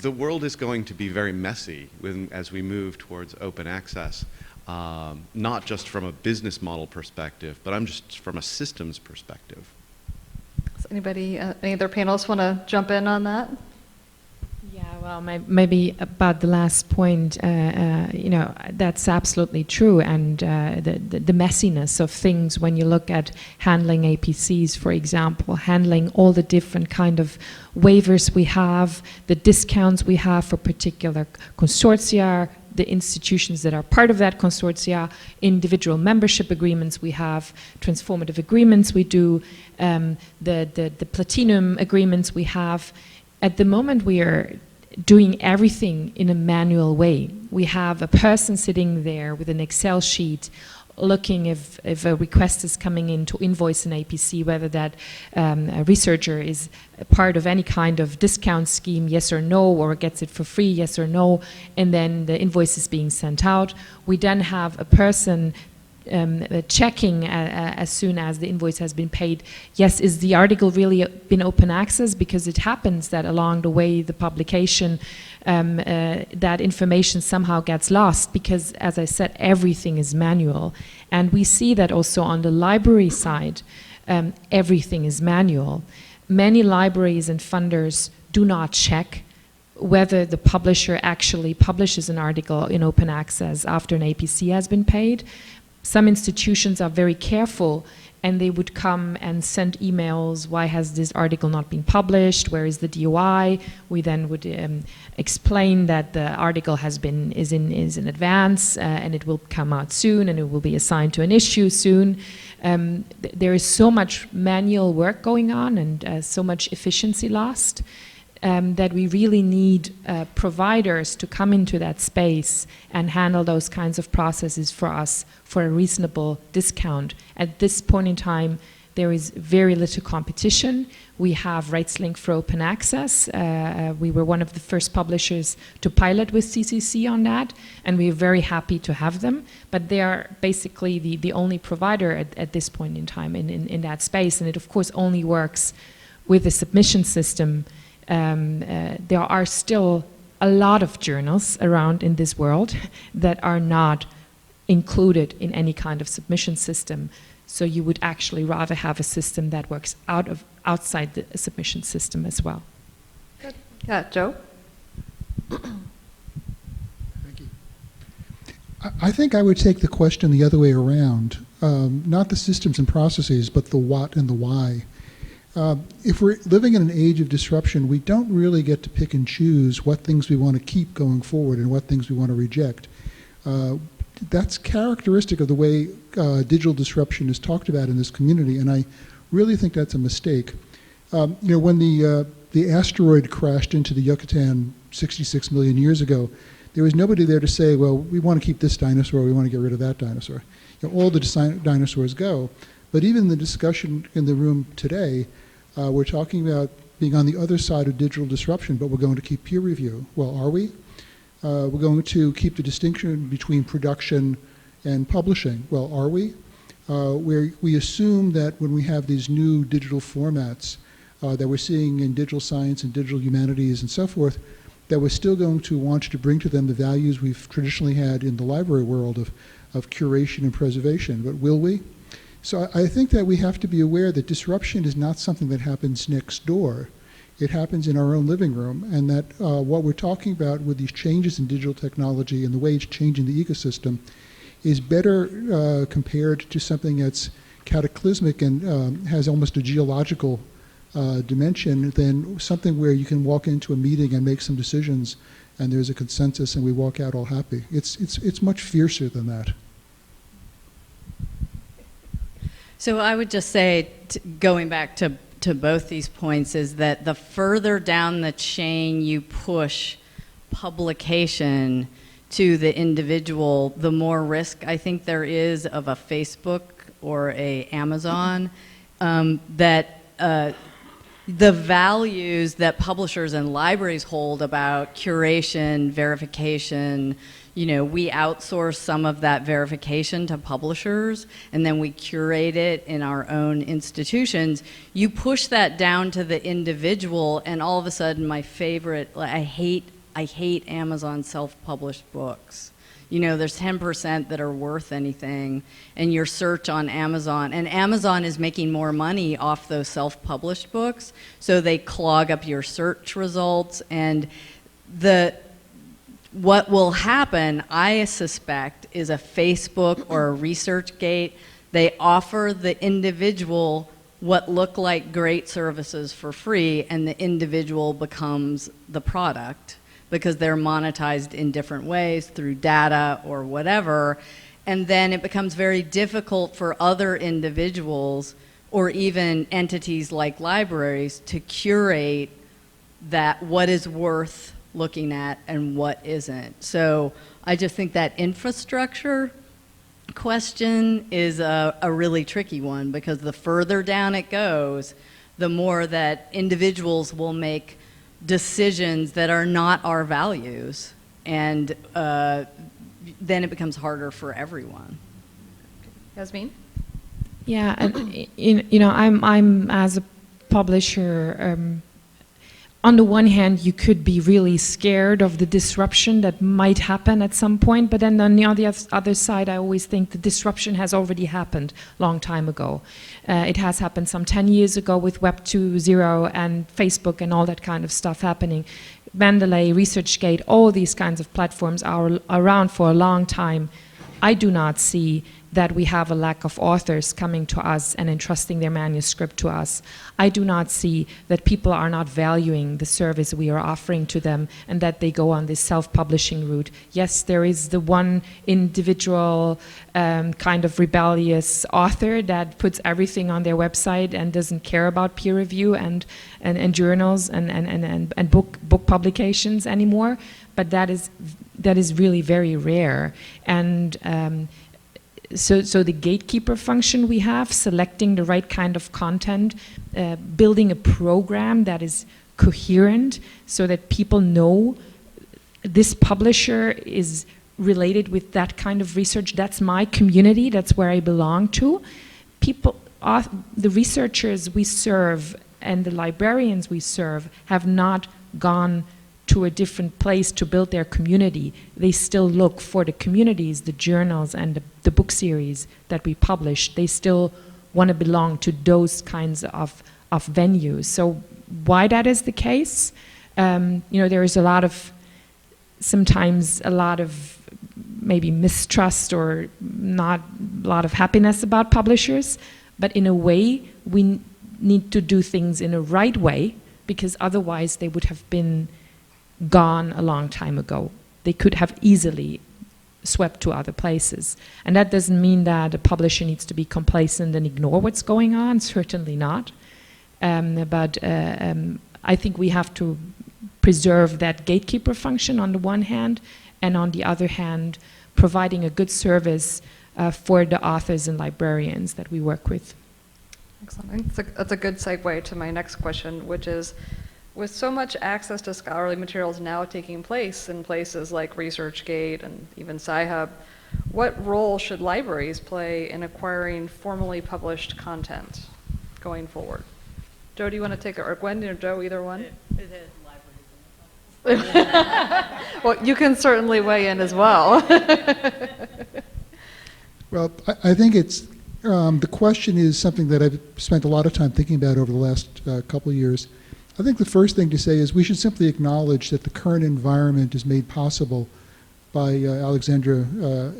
the world is going to be very messy as we move towards open access, not just from a business model perspective, but just from a systems perspective. Does anybody, any other panelists want to jump in on that? Yeah, well, maybe about the last point, that's absolutely true. And the messiness of things when you look at handling APCs, for example, handling all the different kind of waivers we have, the discounts we have for particular consortia, the institutions that are part of that consortia, individual membership agreements we have, transformative agreements we do, the platinum agreements we have. At the moment we are doing everything in a manual way. We have a person sitting there with an Excel sheet looking if a request is coming in to invoice an APC, whether that a researcher is a part of any kind of discount scheme, yes or no, or gets it for free, yes or no, and then the invoice is being sent out. We then have a person checking as soon as the invoice has been paid, yes, is the article really been open access? Because it happens that along the way, the publication, that information somehow gets lost because, as I said, everything is manual. And we see that also on the library side, everything is manual. Many libraries and funders do not check whether the publisher actually publishes an article in open access after an APC has been paid. Some institutions are very careful and they would come and send emails, why has this article not been published, where is the DOI? We then would explain that the article is in advance and it will come out soon and it will be assigned to an issue soon. There is so much manual work going on and so much efficiency lost. That we really need providers to come into that space and handle those kinds of processes for us for a reasonable discount. At this point in time, there is very little competition. We have RightsLink for open access. We were one of the first publishers to pilot with CCC on that, and we're very happy to have them. But they are basically the only provider at this point in time in that space, and it of course only works with the submission system. There are still a lot of journals around in this world that are not included in any kind of submission system. So you would actually rather have a system that works outside the submission system as well. Good. Yeah, Joe? Thank you. I think I would take the question the other way around. Not the systems and processes, but the what and the why. If we're living in an age of disruption, we don't really get to pick and choose what things we want to keep going forward and what things we want to reject. That's characteristic of the way digital disruption is talked about in this community, and I really think that's a mistake. When the asteroid crashed into the Yucatan 66 million years ago, there was nobody there to say, well, we want to keep this dinosaur, we want to get rid of that dinosaur. All the dinosaurs go. But even the discussion in the room today, we're talking about being on the other side of digital disruption, but we're going to keep peer review. Well, are we? We're going to keep the distinction between production and publishing. Well, are we? We assume that when we have these new digital formats that we're seeing in digital science and digital humanities and so forth, that we're still going to want to bring to them the values we've traditionally had in the library world of curation and preservation, but will we? So I think that we have to be aware that disruption is not something that happens next door. It happens in our own living room, and that what we're talking about with these changes in digital technology and the way it's changing the ecosystem is better compared to something that's cataclysmic and has almost a geological dimension than something where you can walk into a meeting and make some decisions and there's a consensus and we walk out all happy. It's much fiercer than that. So I would just say, going back to both these points, is that the further down the chain you push publication to the individual, the more risk I think there is of a Facebook or a Amazon, that the values that publishers and libraries hold about curation, verification, we outsource some of that verification to publishers, and then we curate it in our own institutions. You push that down to the individual, and all of a sudden, my favorite, I hate Amazon self-published books. There's 10% that are worth anything, and your search on Amazon, and Amazon is making more money off those self-published books, so they clog up your search results, and what will happen, I suspect, is a Facebook or a ResearchGate. They offer the individual what look like great services for free, and the individual becomes the product because they're monetized in different ways through data or whatever. And then it becomes very difficult for other individuals or even entities like libraries to curate that what is worth looking at and what isn't. So I just think that infrastructure question is a really tricky one, because the further down it goes, the more that individuals will make decisions that are not our values, and then it becomes harder for everyone. Yasmin? Yeah, and I'm as a publisher. On the one hand, you could be really scared of the disruption that might happen at some point, but then on the other side, I always think the disruption has already happened a long time ago. It has happened some 10 years ago with Web 2.0 and Facebook and all that kind of stuff happening. Mendeley, ResearchGate, all these kinds of platforms are around for a long time. I do not see that we have a lack of authors coming to us and entrusting their manuscript to us. I do not see that people are not valuing the service we are offering to them and that they go on this self-publishing route. Yes, there is the one individual kind of rebellious author that puts everything on their website and doesn't care about peer review and journals and book publications anymore, but that is really very rare. And so the gatekeeper function we have, selecting the right kind of content, building a program that is coherent so that people know this publisher is related with that kind of research. That's my community, that's where I belong to. The researchers we serve and the librarians we serve have not gone to a different place to build their community. They still look for the communities, the journals, and the book series that we publish. They still want to belong to those kinds of venues. So why that is the case? There is sometimes a lot of maybe mistrust or not a lot of happiness about publishers, but in a way we need to do things in a right way, because otherwise they would have been gone a long time ago. They could have easily swept to other places. And that doesn't mean that a publisher needs to be complacent and ignore what's going on, certainly not. But I think we have to preserve that gatekeeper function on the one hand, and on the other hand, providing a good service for the authors and librarians that we work with. Excellent. That's a good segue to my next question, which is, with so much access to scholarly materials now taking place in places like ResearchGate and even Sci-Hub, what role should libraries play in acquiring formally published content going forward? Joe, do you want to take it, or Gwen or Joe, either one? Well, you can certainly weigh in as well. Well, I think it's, the question is something that I've spent a lot of time thinking about over the last couple of years. I think the first thing to say is we should simply acknowledge that the current environment is made possible by Alexandra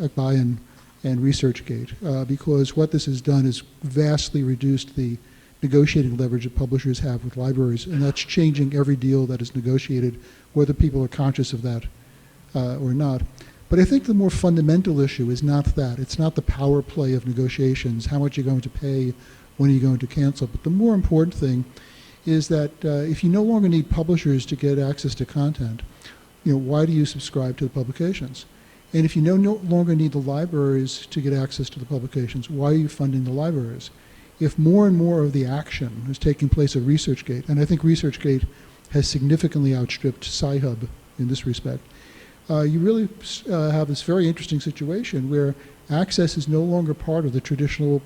Akbayan and ResearchGate, because what this has done is vastly reduced the negotiating leverage that publishers have with libraries, and that's changing every deal that is negotiated, whether people are conscious of that or not. But I think the more fundamental issue is not that. It's not the power play of negotiations, how much you're going to pay, when are you going to cancel. But the more important thing is that if you no longer need publishers to get access to content, why do you subscribe to the publications? And if you no longer need the libraries to get access to the publications, why are you funding the libraries? If more and more of the action is taking place at ResearchGate, and I think ResearchGate has significantly outstripped Sci-Hub in this respect, you really have this very interesting situation where access is no longer part of the traditional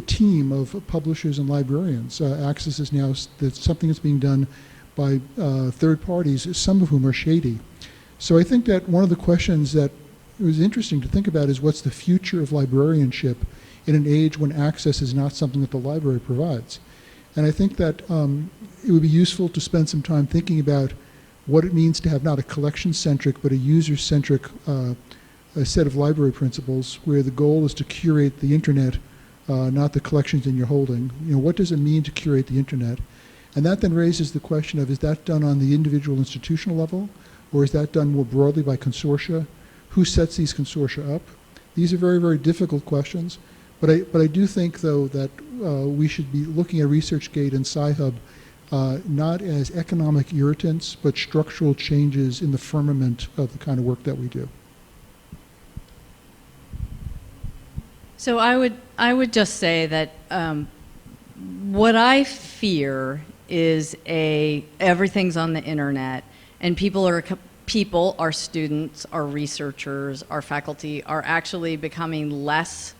team of publishers and librarians. Access is now something that's being done by third parties, some of whom are shady. So I think that one of the questions that was interesting to think about is what's the future of librarianship in an age when access is not something that the library provides. And I think that it would be useful to spend some time thinking about what it means to have not a collection-centric but a user-centric a set of library principles where the goal is to curate the internet, not the collections in your holding. What does it mean to curate the internet? And that then raises the question of, is that done on the individual institutional level, or is that done more broadly by consortia? Who sets these consortia up? These are very, very difficult questions, but I do think, though, that we should be looking at ResearchGate and Sci-Hub not as economic irritants, but structural changes in the firmament of the kind of work that we do. So I would just say that what I fear is everything's on the internet, and people, our students, our researchers, our faculty are actually becoming less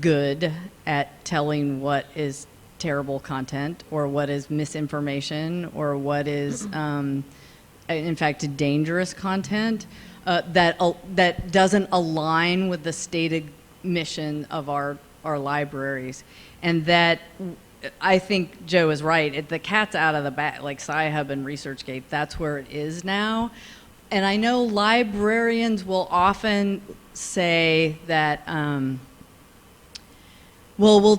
good at telling what is terrible content or what is misinformation or what is, in fact, dangerous content that doesn't align with the stated mission of our libraries. And that I think Joe is right. The cat's out of the bag, like Sci-Hub and ResearchGate, that's where it is now. And I know librarians will often say that, well, we'll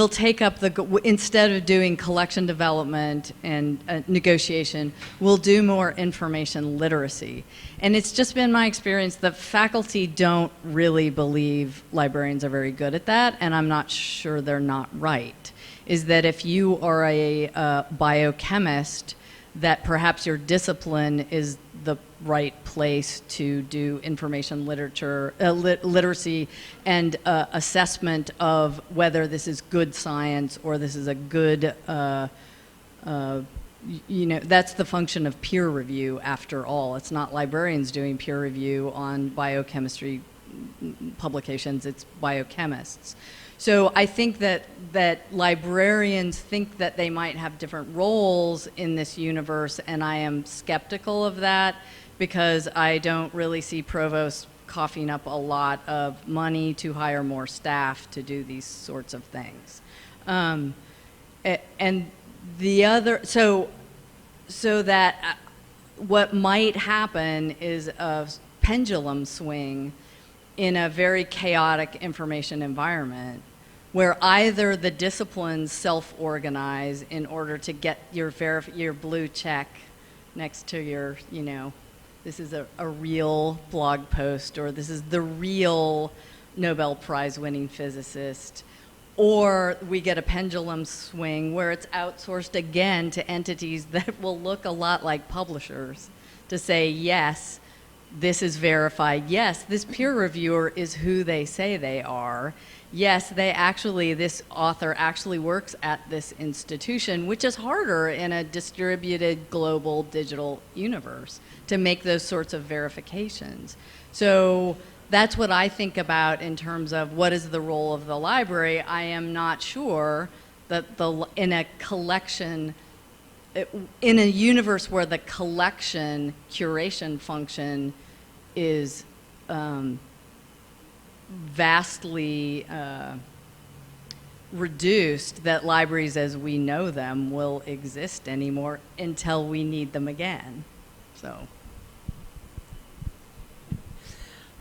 take up instead of doing collection development and negotiation, we'll do more information literacy. And it's just been my experience that faculty don't really believe librarians are very good at that, and I'm not sure they're not right. Is that if you are a biochemist, that perhaps your discipline is the right place to do information literacy and assessment of whether this is good science or this is a good, that's the function of peer review after all. It's not librarians doing peer review on biochemistry publications, it's biochemists. So I think that librarians think that they might have different roles in this universe, and I am skeptical of that because I don't really see provosts coughing up a lot of money to hire more staff to do these sorts of things. And the other, so that what might happen is a pendulum swing in a very chaotic information environment where either the disciplines self-organize in order to get your blue check next to your, this is a real blog post, or this is the real Nobel Prize winning physicist, or we get a pendulum swing where it's outsourced again to entities that will look a lot like publishers to say, yes, this is verified. Yes, this peer reviewer is who they say they are. Yes, this author actually works at this institution, which is harder in a distributed global digital universe to make those sorts of verifications. So that's what I think about in terms of what is the role of the library. I am not sure that in a collection in a universe where the collection curation function is vastly reduced, that libraries as we know them will exist anymore until we need them again. So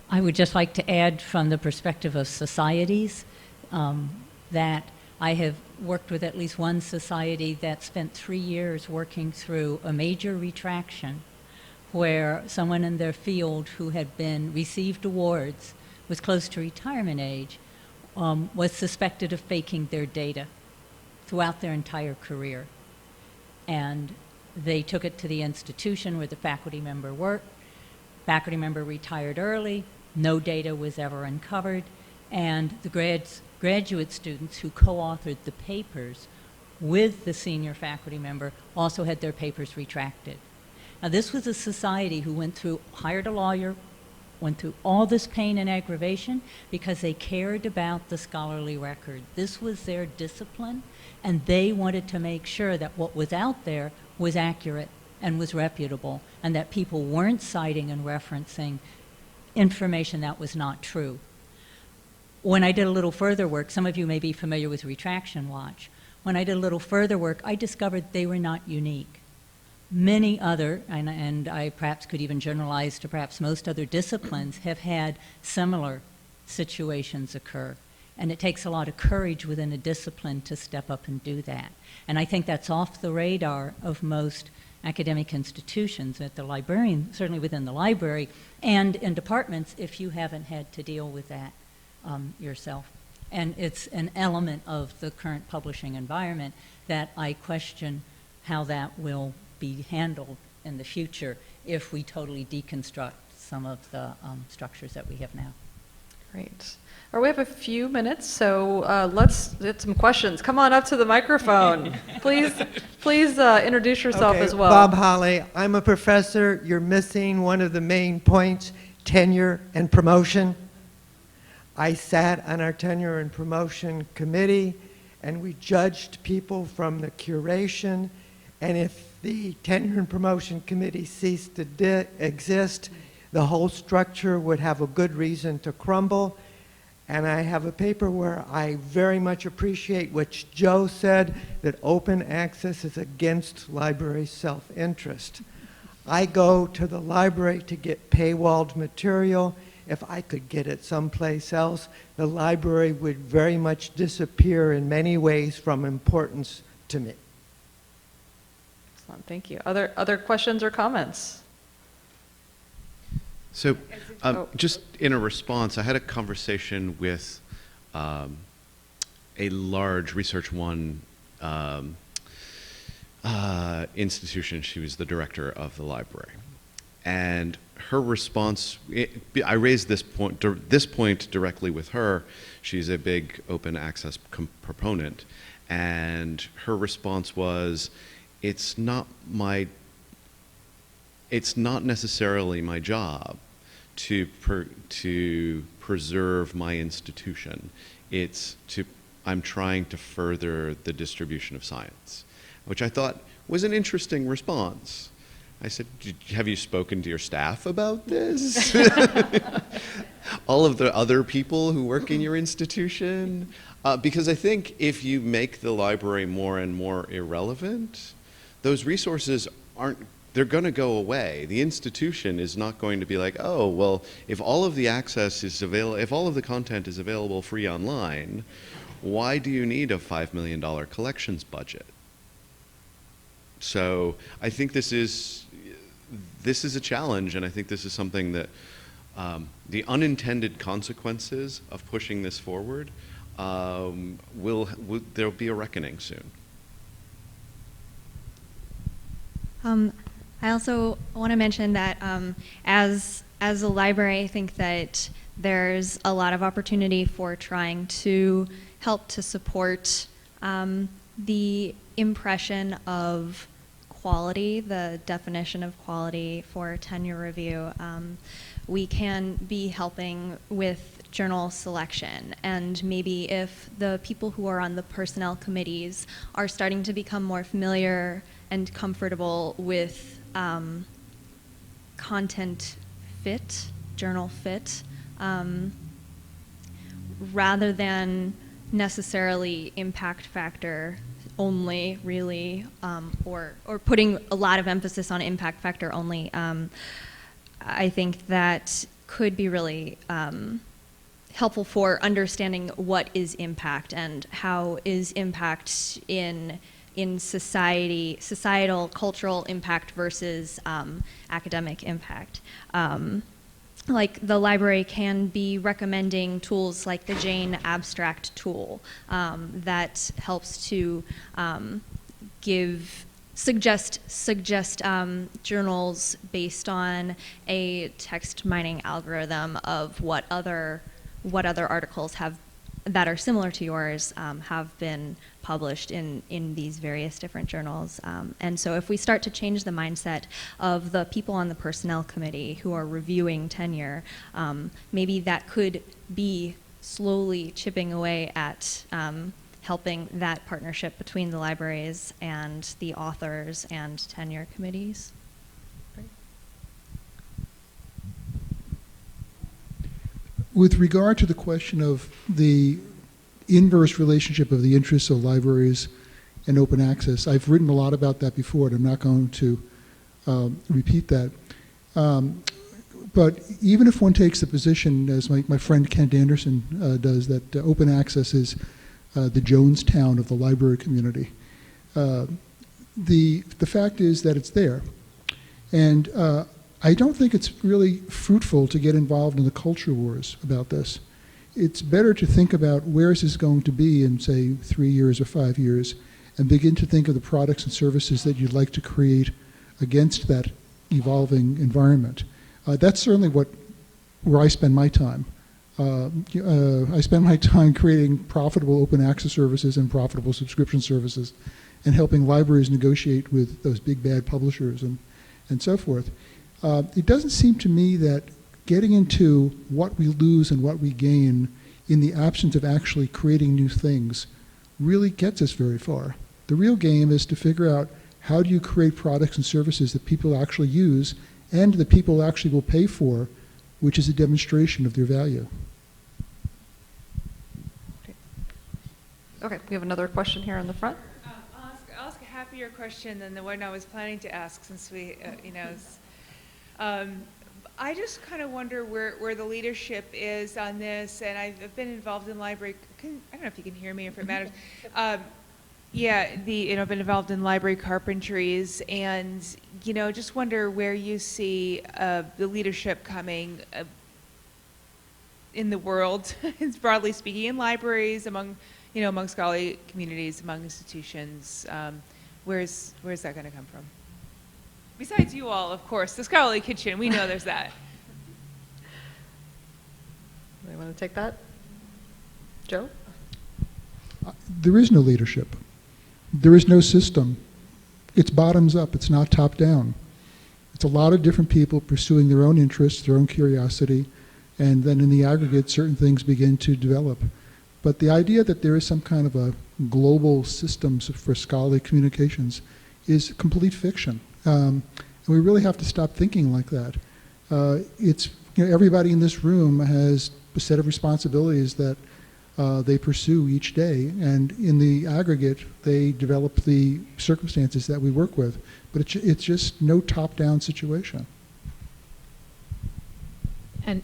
I would just like to add from the perspective of societies that I have worked with at least one society that spent 3 years working through a major retraction where someone in their field who had been received awards, was close to retirement age, was suspected of faking their data throughout their entire career. And they took it to the institution where the faculty member worked. Faculty member retired early, no data was ever uncovered, and the graduate students who co-authored the papers with the senior faculty member also had their papers retracted. Now this was a society who hired a lawyer, went through all this pain and aggravation because they cared about the scholarly record. This was their discipline, and they wanted to make sure that what was out there was accurate and was reputable, and that people weren't citing and referencing information that was not true. When I did a little further work, some of you may be familiar with Retraction Watch. When I did a little further work, I discovered they were not unique. Many other, and I perhaps could even generalize to perhaps most other disciplines, have had similar situations occur. And it takes a lot of courage within a discipline to step up and do that. And I think that's off the radar of most academic institutions, at the librarian, certainly within the library, and in departments if you haven't had to deal with that yourself. And it's an element of the current publishing environment that I question how that will be handled in the future if we totally deconstruct some of the structures that we have now. Great. All right, we have a few minutes, so let's get some questions. Come on up to the microphone. Please introduce yourself as well. Bob Holly, I'm a professor. You're missing one of the main points, tenure and promotion. I sat on our tenure and promotion committee, and we judged people from the curation, and if the tenure and promotion committee ceased to exist, the whole structure would have a good reason to crumble. And I have a paper where I very much appreciate what Joe said, that open access is against library self-interest. I go to the library to get paywalled material. If I could get it someplace else, the library would very much disappear in many ways from importance to me. Excellent, thank you. Other questions or comments? So just in a response, I had a conversation with a large Research One institution. She was the director of the library. And her response, I raised this point directly with her. She's a big open access proponent. And her response was, it's not necessarily my job to preserve my institution. I'm trying to further the distribution of science, which I thought was an interesting response. I said, have you spoken to your staff about this? All of the other people who work in your institution? Because I think if you make the library more and more irrelevant, those resources they're going to go away. The institution is not going to be like, oh, well, if all of the access is available, if all of the content is available free online, why do you need a $5 million collections budget? So I think this is a challenge, and I think this is something that the unintended consequences of pushing this forward there'll be a reckoning soon. I also want to mention that as a library, I think that there's a lot of opportunity for trying to help to support the impression of quality, the definition of quality for tenure review. We can be helping with journal selection, and maybe if the people who are on the personnel committees are starting to become more familiar and comfortable with content fit, journal fit, rather than necessarily impact factor only, really, or putting a lot of emphasis on impact factor only. I think that could be really helpful for understanding what is impact and how is impact in societal, cultural impact versus academic impact. Like the library can be recommending tools like the Jane Abstract tool that helps to suggest journals based on a text mining algorithm of what other articles that are similar to yours have been published in these various different journals. And so if we start to change the mindset of the people on the personnel committee who are reviewing tenure, maybe that could be slowly chipping away at helping that partnership between the libraries and the authors and tenure committees. With regard to the question of the inverse relationship of the interests of libraries and open access, I've written a lot about that before, and I'm not going to repeat that. But even if one takes the position, as my friend Kent Anderson does, that open access is the Jonestown of the library community, the fact is that it's there. And I don't think it's really fruitful to get involved in the culture wars about this. It's better to think about where is this going to be in, say, 3 years or 5 years, and begin to think of the products and services that you'd like to create against that evolving environment. That's certainly where I spend my time. I spend my time creating profitable open access services and profitable subscription services, and helping libraries negotiate with those big bad publishers and so forth. It doesn't seem to me that getting into what we lose and what we gain in the absence of actually creating new things really gets us very far. The real game is to figure out how do you create products and services that people actually use and that people actually will pay for, which is a demonstration of their value. Okay, we have another question here in the front. I'll ask a happier question than the one I was planning to ask, since we, I just kind of wonder where the leadership is on this, and I've been involved in library. I don't know if you can hear me, if it matters. I've been involved in library carpentries, and just wonder where you see the leadership coming in the world, broadly speaking, in libraries, among scholarly communities, among institutions. Where's that going to come from? Besides you all, of course, the Scholarly Kitchen, we know there's that. You want to take that? Joe? There is no leadership. There is no system. It's bottoms up, it's not top down. It's a lot of different people pursuing their own interests, their own curiosity, and then in the aggregate, certain things begin to develop. But the idea that there is some kind of a global system for scholarly communications is complete fiction. And we really have to stop thinking like that. Everybody in this room has a set of responsibilities that they pursue each day, and in the aggregate, they develop the circumstances that we work with. But it's just no top-down situation. And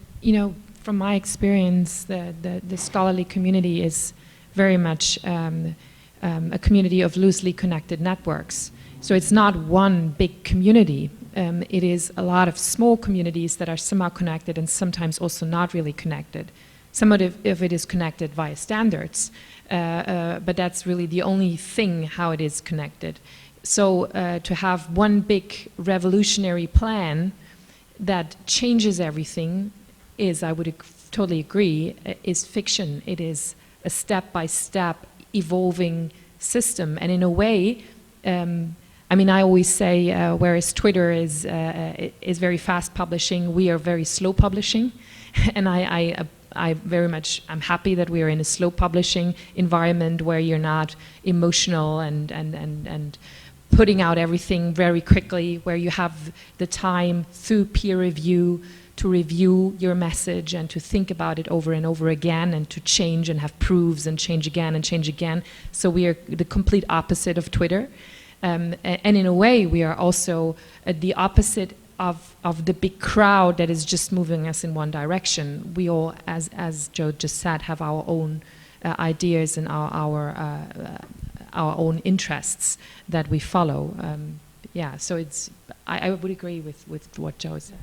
from my experience, the scholarly community is very much a community of loosely connected networks. So it's not one big community. It is a lot of small communities that are somehow connected and sometimes also not really connected. Some of it is connected via standards, but that's really the only thing how it is connected. So to have one big revolutionary plan that changes everything is, I would totally agree, is fiction. It is a step-by-step evolving system. And in a way, I always say, whereas Twitter is very fast publishing, we are very slow publishing. And I'm happy that we are in a slow publishing environment where you're not emotional and putting out everything very quickly, where you have the time through peer review to review your message and to think about it over and over again and to change and have proofs and change again and change again. So we are the complete opposite of Twitter. And in a way, we are also the opposite of the big crowd that is just moving us in one direction. We all, as Joe just said, have our own ideas and our own interests that we follow. Yeah, so I would agree with what Joe said.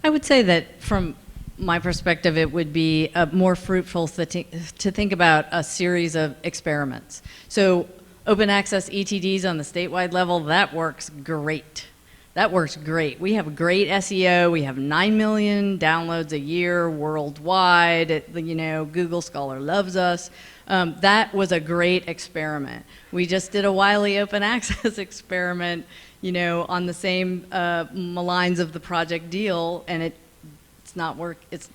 I would say that from my perspective, it would be more fruitful to think about a series of experiments. So open access ETDs on the statewide level, that works great. That works great. We have great SEO. We have 9 million downloads a year worldwide. Google Scholar loves us. That was a great experiment. We just did a Wiley open access experiment, on the same lines of the project deal, and it's not work. It's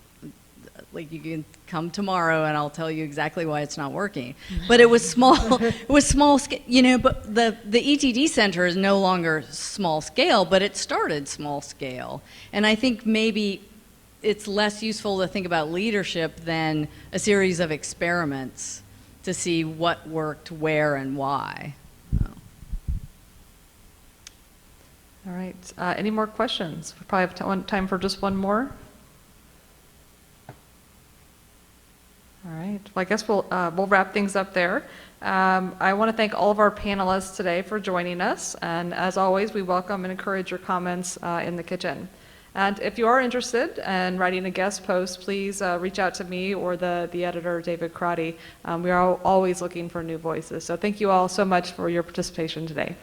like you can come tomorrow and I'll tell you exactly why it's not working. But it was small. It was small scale. But the ETD Center is no longer small scale, but it started small scale. And I think maybe it's less useful to think about leadership than a series of experiments to see what worked where and why. All right. Any more questions? We probably have time for just one more. All right. Well, I guess we'll wrap things up there. I want to thank all of our panelists today for joining us. And as always, we welcome and encourage your comments in the kitchen. And if you are interested in writing a guest post, please reach out to me or the editor, David Crotty. We are always looking for new voices. So thank you all so much for your participation today.